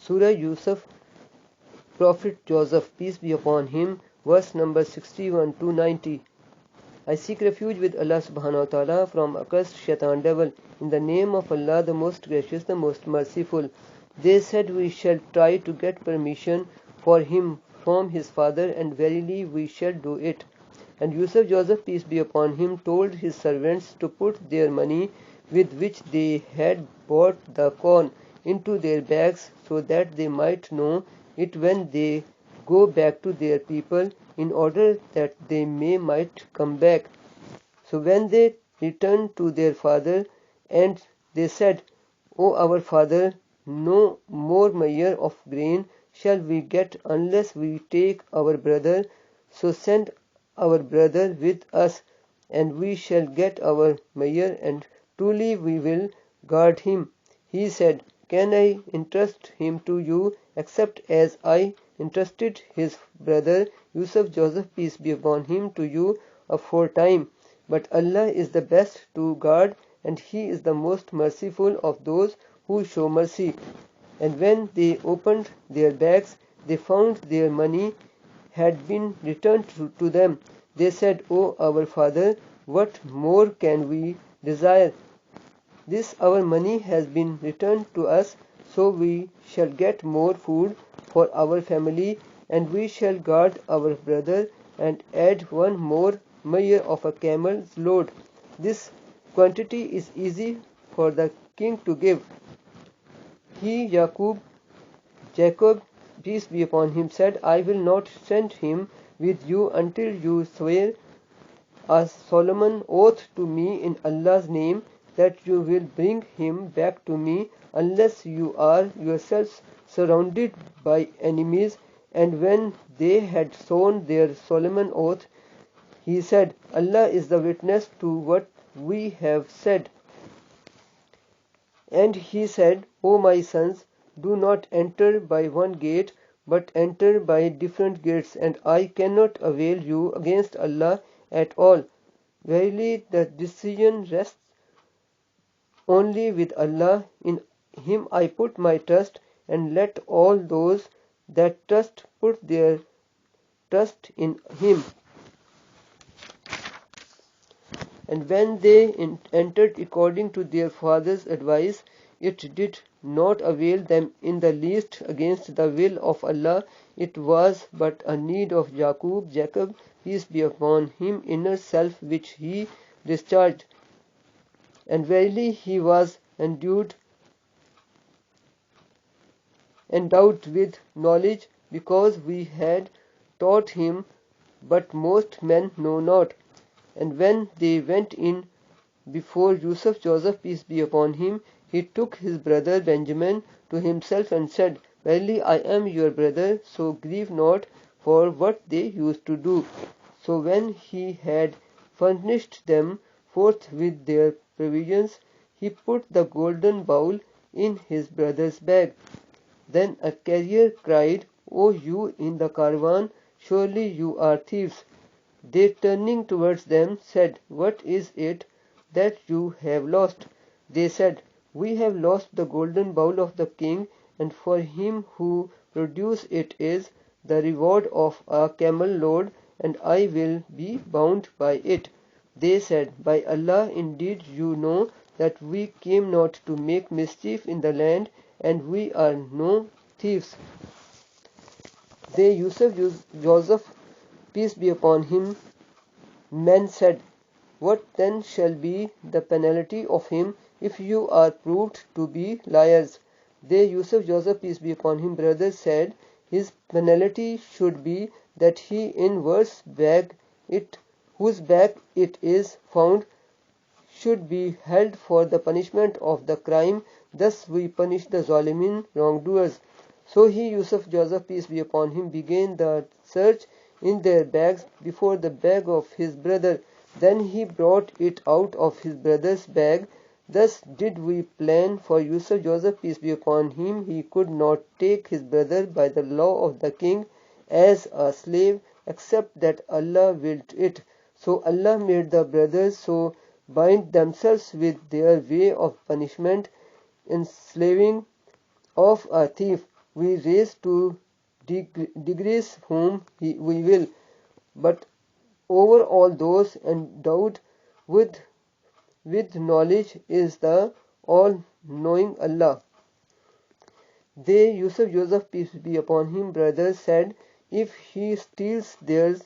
Surah Yousuf, Prophet Joseph, peace be upon him, verse number 61 to 90. I seek refuge with Allah subhanahu wa ta'ala from accursed shaitan devil. In the name of Allah, the most gracious, the most merciful. They said, we shall try to get permission for him from his father, and verily we shall do it. And Yousuf Joseph, peace be upon him, told his servants to put their money with which they had bought the corn into their bags, so that they might know it when they go back to their people, in order that they might come back. So when they returned to their father, and they said, O our father, no more measure of grain shall we get unless we take our brother. So send our brother with us, and we shall get our measure, and truly we will guard him. He said, Can I entrust him to you, except as I entrusted his brother Yousuf Joseph, peace be upon him, to you aforetime? But Allah is the best to guard, and He is the most merciful of those who show mercy. And when they opened their bags, they found their money had been returned to them. They said, O our father, what more can we desire? This our money has been returned to us, so we shall get more food for our family, and we shall guard our brother, and add one more measure of a camel's load. This quantity is easy for the king to give. Jacob, peace be upon him, said, I will not send him with you until you swear a solemn oath to me in Allah's name that you will bring him back to me, unless you are yourselves surrounded by enemies. And when they had sworn their solemn oath, he said, Allah is the witness to what we have said. And he said, O my sons, do not enter by one gate, but enter by different gates, and I cannot avail you against Allah at all. Verily the decision rests only with Allah. In Him I put my trust, and let all those that trust put their trust in Him. And when they entered according to their father's advice, it did not avail them in the least against the will of Allah. It was but a need of Jacob, peace be upon him, inner self, which he discharged. And verily he was endowed with knowledge, because we had taught him, but most men know not. And when they went in before Yousuf Joseph, peace be upon him, he took his brother Benjamin to himself and said, Verily I am your brother, so grieve not for what they used to do. So when he had furnished them forth with their provisions, he put the golden bowl in his brother's bag. Then a carrier cried, O you in the caravan, surely you are thieves. They, turning towards them, said, What is it that you have lost? They said, We have lost the golden bowl of the king, and for him who produces it is the reward of a camel load, and I will be bound by it. They said, By Allah, indeed you know that we came not to make mischief in the land, and we are no thieves. They Joseph, peace be upon him, men said, What then shall be the penalty of him if you are proved to be liars? They Joseph, peace be upon him, brothers, said, His penalty should be that he in whose bag it is found should be held for the punishment of the crime. Thus we punish the Zalimin wrongdoers. So Joseph, peace be upon him, began the search in their bags before the bag of his brother. Then he brought it out of his brother's bag. Thus did we plan for Joseph, peace be upon him. He could not take his brother by the law of the king as a slave, except that Allah willed it. So Allah made the brothers so bind themselves with their way of punishment, enslaving of a thief. we raise to degrees whom we will, but over all those endowed with knowledge is the all-knowing Allah. They, Joseph, peace be upon him, brothers, said, if he steals theirs,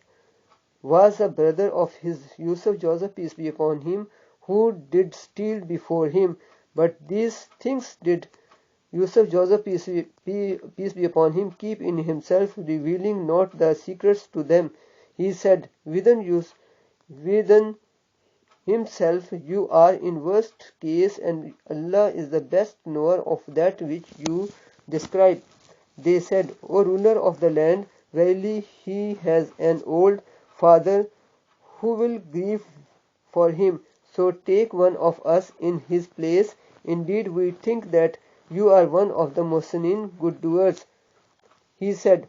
was a brother of his, Joseph, peace be upon him, who did steal before him. But these things did Joseph, peace be upon him, keep in himself, revealing not the secrets to them. He said within himself, you are in worst case, and Allah is the best knower of that which you describe. They said, O ruler of the land, verily he has an old father who will grieve for him. So take one of us in his place. Indeed, we think that you are one of the Muhsinin, good doers. He said,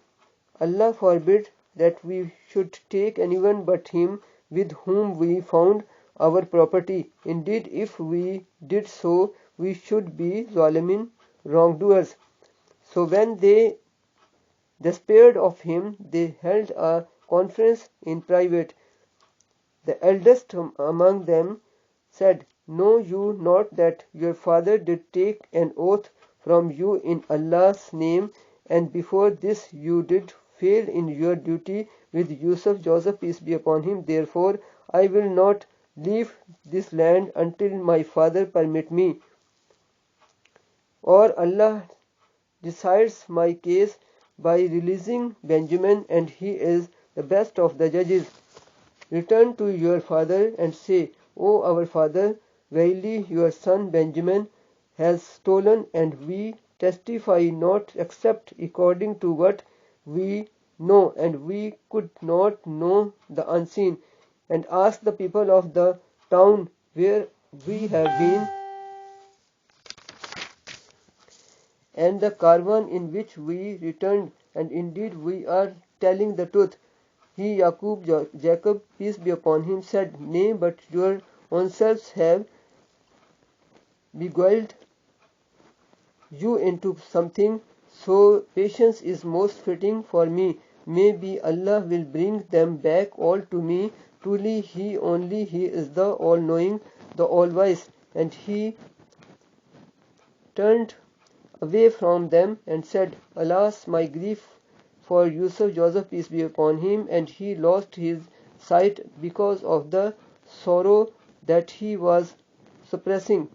Allah forbid that we should take anyone but him with whom we found our property. Indeed, if we did so, we should be zalimin, wrongdoers. So when they despaired of him, they held a conference in private. The eldest among them said, know you not that your father did take an oath from you in Allah's name, and before this you did fail in your duty with Joseph, peace be upon him. Therefore I will not leave this land until my father permit me, or Allah decides my case by releasing Benjamin, and he is the best of the judges. Return to your father and say, O our father, verily your son Benjamin has stolen, and we testify not except according to what we know, and we could not know the unseen. And ask the people of the town where we have been, and the caravan in which we returned, and indeed we are telling the truth. He, Jacob, peace be upon him, said, nay, but your own selves have beguiled you into something, so patience is most fitting for me. Maybe Allah will bring them back all to me. Truly He is the all-knowing, the all-wise. And he turned away from them and said, alas, my grief for Joseph, peace be upon him, and he lost his sight because of the sorrow that he was suppressing.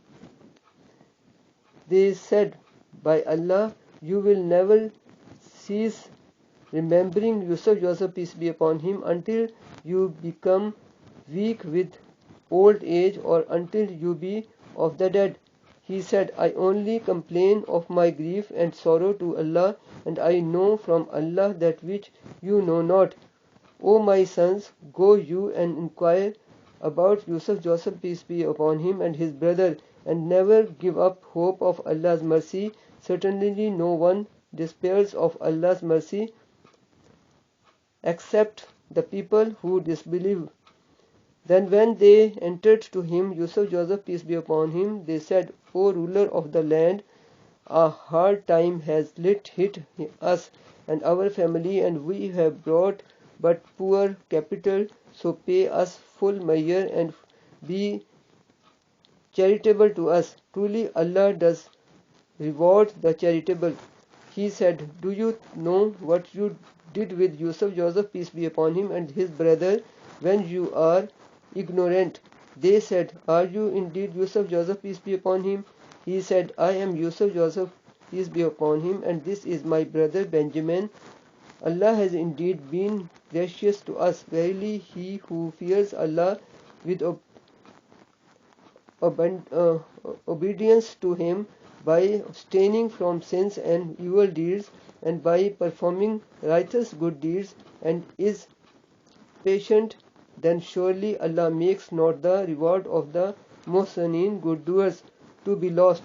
They said, by Allah, you will never cease remembering Joseph, peace be upon him, until you become weak with old age, or until you be of the dead. He said, I only complain of my grief and sorrow to Allah, and I know from Allah that which you know not. O my sons, go you and inquire about Joseph, peace be upon him, and his brother, and never give up hope of Allah's mercy. Certainly no one despairs of Allah's mercy except the people who disbelieve. Then when they entered to him, Joseph, peace be upon him, they said, O ruler of the land, a hard time has hit us and our family, and we have brought but poor capital, so pay us full measure and be charitable to us. Truly Allah does reward the charitable. He said, do you know what you did with Joseph, peace be upon him, and his brother when you are ignorant? They said, are you indeed Joseph, peace be upon him? He said, I am Joseph, peace be upon him, and this is my brother Benjamin. Allah has indeed been gracious to us. Verily he who fears Allah with obedience to him, by abstaining from sins and evil deeds, and by performing righteous good deeds, and is patient, then surely Allah makes not the reward of the Muhsinin, good doers, to be lost.